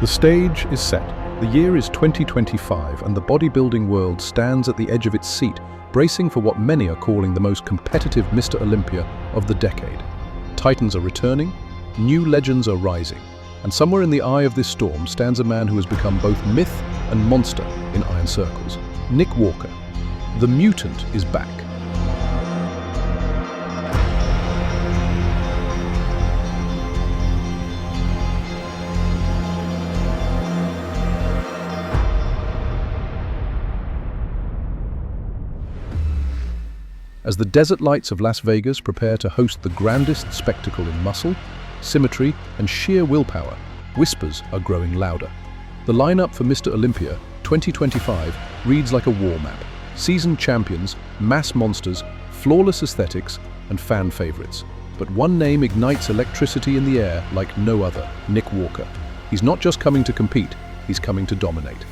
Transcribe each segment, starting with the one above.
The stage is set. The year is 2025 and the bodybuilding world stands at the edge of its seat, bracing for what many are calling the most competitive Mr. Olympia of the decade. Titans are returning, new legends are rising, and somewhere in the eye of this storm stands a man who has become both myth and monster in iron circles. Nick Walker. The Mutant is back. As the desert lights of Las Vegas prepare to host the grandest spectacle in muscle, symmetry, and sheer willpower, whispers are growing louder. The lineup for Mr. Olympia 2025 reads like a war map. Seasoned champions, mass monsters, flawless aesthetics, and fan favorites. But one name ignites electricity in the air like no other: Nick Walker. He's not just coming to compete, he's coming to dominate.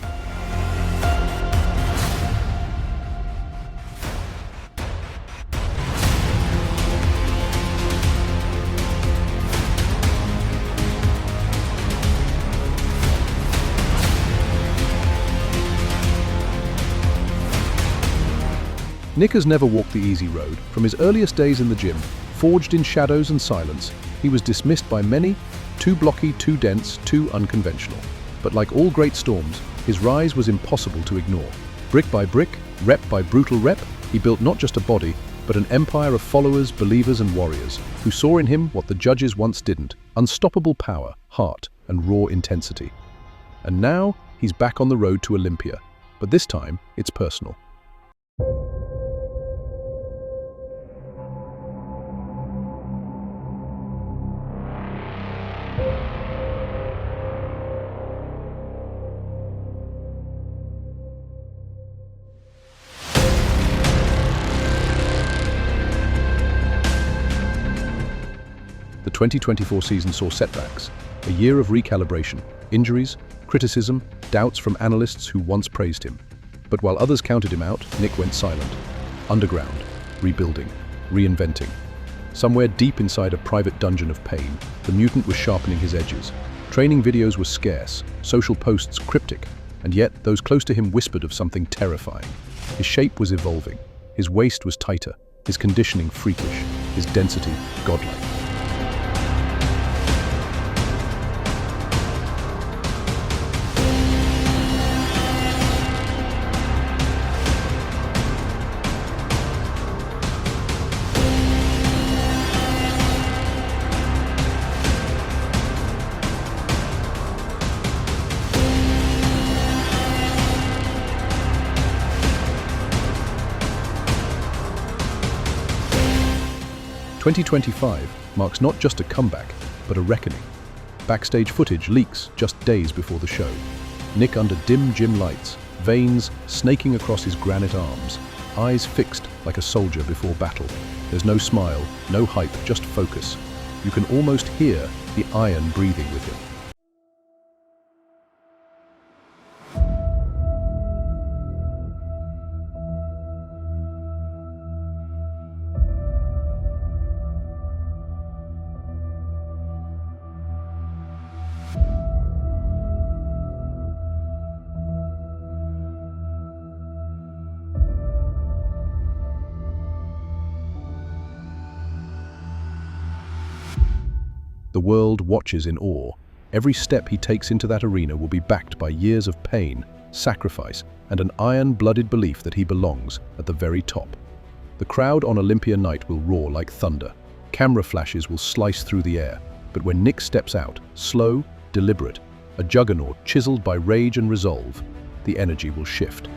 Nick has never walked the easy road. From his earliest days in the gym, forged in shadows and silence, he was dismissed by many, too blocky, too dense, too unconventional. But like all great storms, his rise was impossible to ignore. Brick by brick, rep by brutal rep, he built not just a body, but an empire of followers, believers, and warriors who saw in him what the judges once didn't: unstoppable power, heart, and raw intensity. And now, he's back on the road to Olympia. But this time, it's personal. The 2024 season saw setbacks, a year of recalibration, injuries, criticism, doubts from analysts who once praised him. But while others counted him out, Nick went silent. Underground, rebuilding, reinventing. Somewhere deep inside a private dungeon of pain, the Mutant was sharpening his edges. Training videos were scarce, social posts cryptic, and yet those close to him whispered of something terrifying. His shape was evolving, his waist was tighter, his conditioning freakish, his density godlike. In 2025 marks not just a comeback, but a reckoning. Backstage footage leaks just days before the show. Nick under dim gym lights, veins snaking across his granite arms, eyes fixed like a soldier before battle. There's no smile, no hype, just focus. You can almost hear the iron breathing with him. The world watches in awe. Every step he takes into that arena will be backed by years of pain, sacrifice, and an iron-blooded belief that he belongs at the very top. The crowd on Olympia night will roar like thunder. Camera flashes will slice through the air. But when Nick steps out, slow, deliberate, a juggernaut chiseled by rage and resolve, the energy will shift.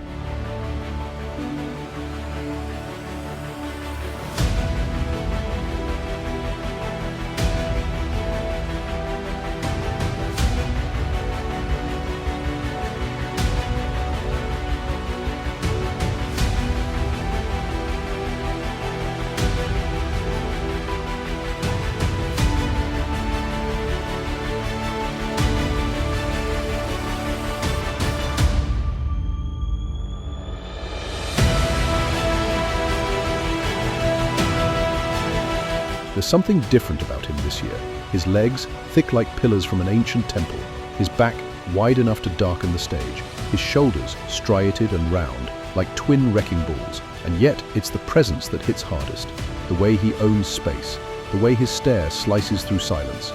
There's something different about him this year. His legs, thick like pillars from an ancient temple. His back, wide enough to darken the stage, his shoulders striated and round, like twin wrecking balls, and yet it's the presence that hits hardest. The way he owns space, the way his stare slices through silence.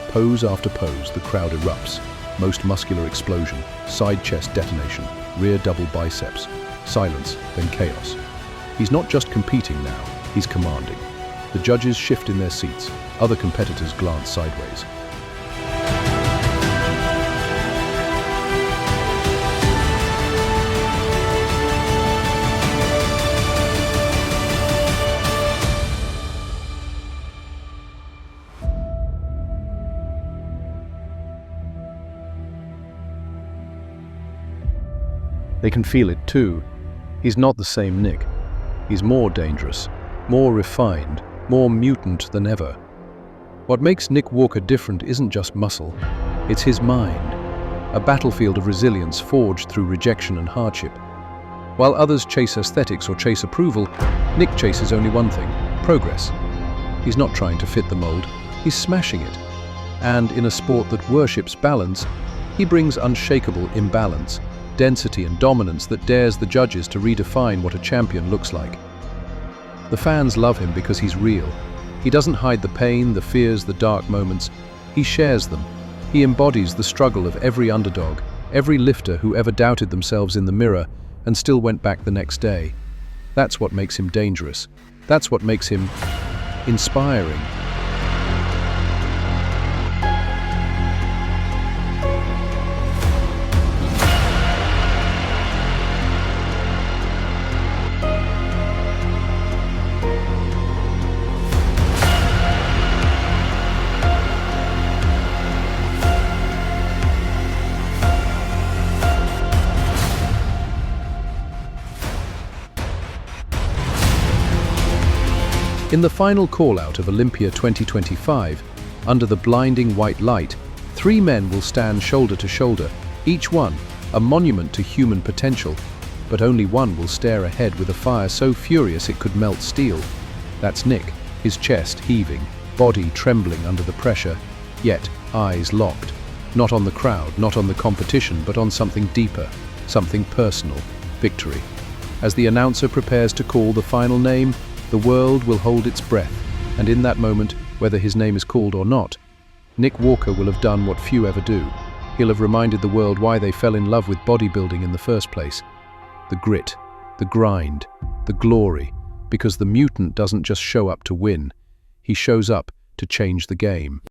Pose after pose, the crowd erupts. Most muscular explosion, side chest detonation, rear double biceps. Silence, then chaos. He's not just competing now, he's commanding. The judges shift in their seats, other competitors glance sideways. They can feel it too. He's not the same Nick. He's more dangerous, more refined, more mutant than ever. What makes Nick Walker different isn't just muscle, it's his mind. A battlefield of resilience forged through rejection and hardship. While others chase aesthetics or chase approval, Nick chases only one thing: progress. He's not trying to fit the mold, he's smashing it. And in a sport that worships balance, he brings unshakable imbalance, density and dominance that dares the judges to redefine what a champion looks like. The fans love him because he's real. He doesn't hide the pain, the fears, the dark moments. He shares them. He embodies the struggle of every underdog, every lifter who ever doubted themselves in the mirror and still went back the next day. That's what makes him dangerous. That's what makes him inspiring. In the final call-out of Olympia 2025, under the blinding white light, 3 men will stand shoulder to shoulder, each one a monument to human potential, but only one will stare ahead with a fire so furious it could melt steel. That's Nick, his chest heaving, body trembling under the pressure, yet eyes locked. Not on the crowd, not on the competition, but on something deeper, something personal: victory. As the announcer prepares to call the final name, the world will hold its breath, and in that moment, whether his name is called or not, Nick Walker will have done what few ever do. He'll have reminded the world why they fell in love with bodybuilding in the first place. The grit, the grind, the glory, because the mutant doesn't just show up to win, he shows up to change the game.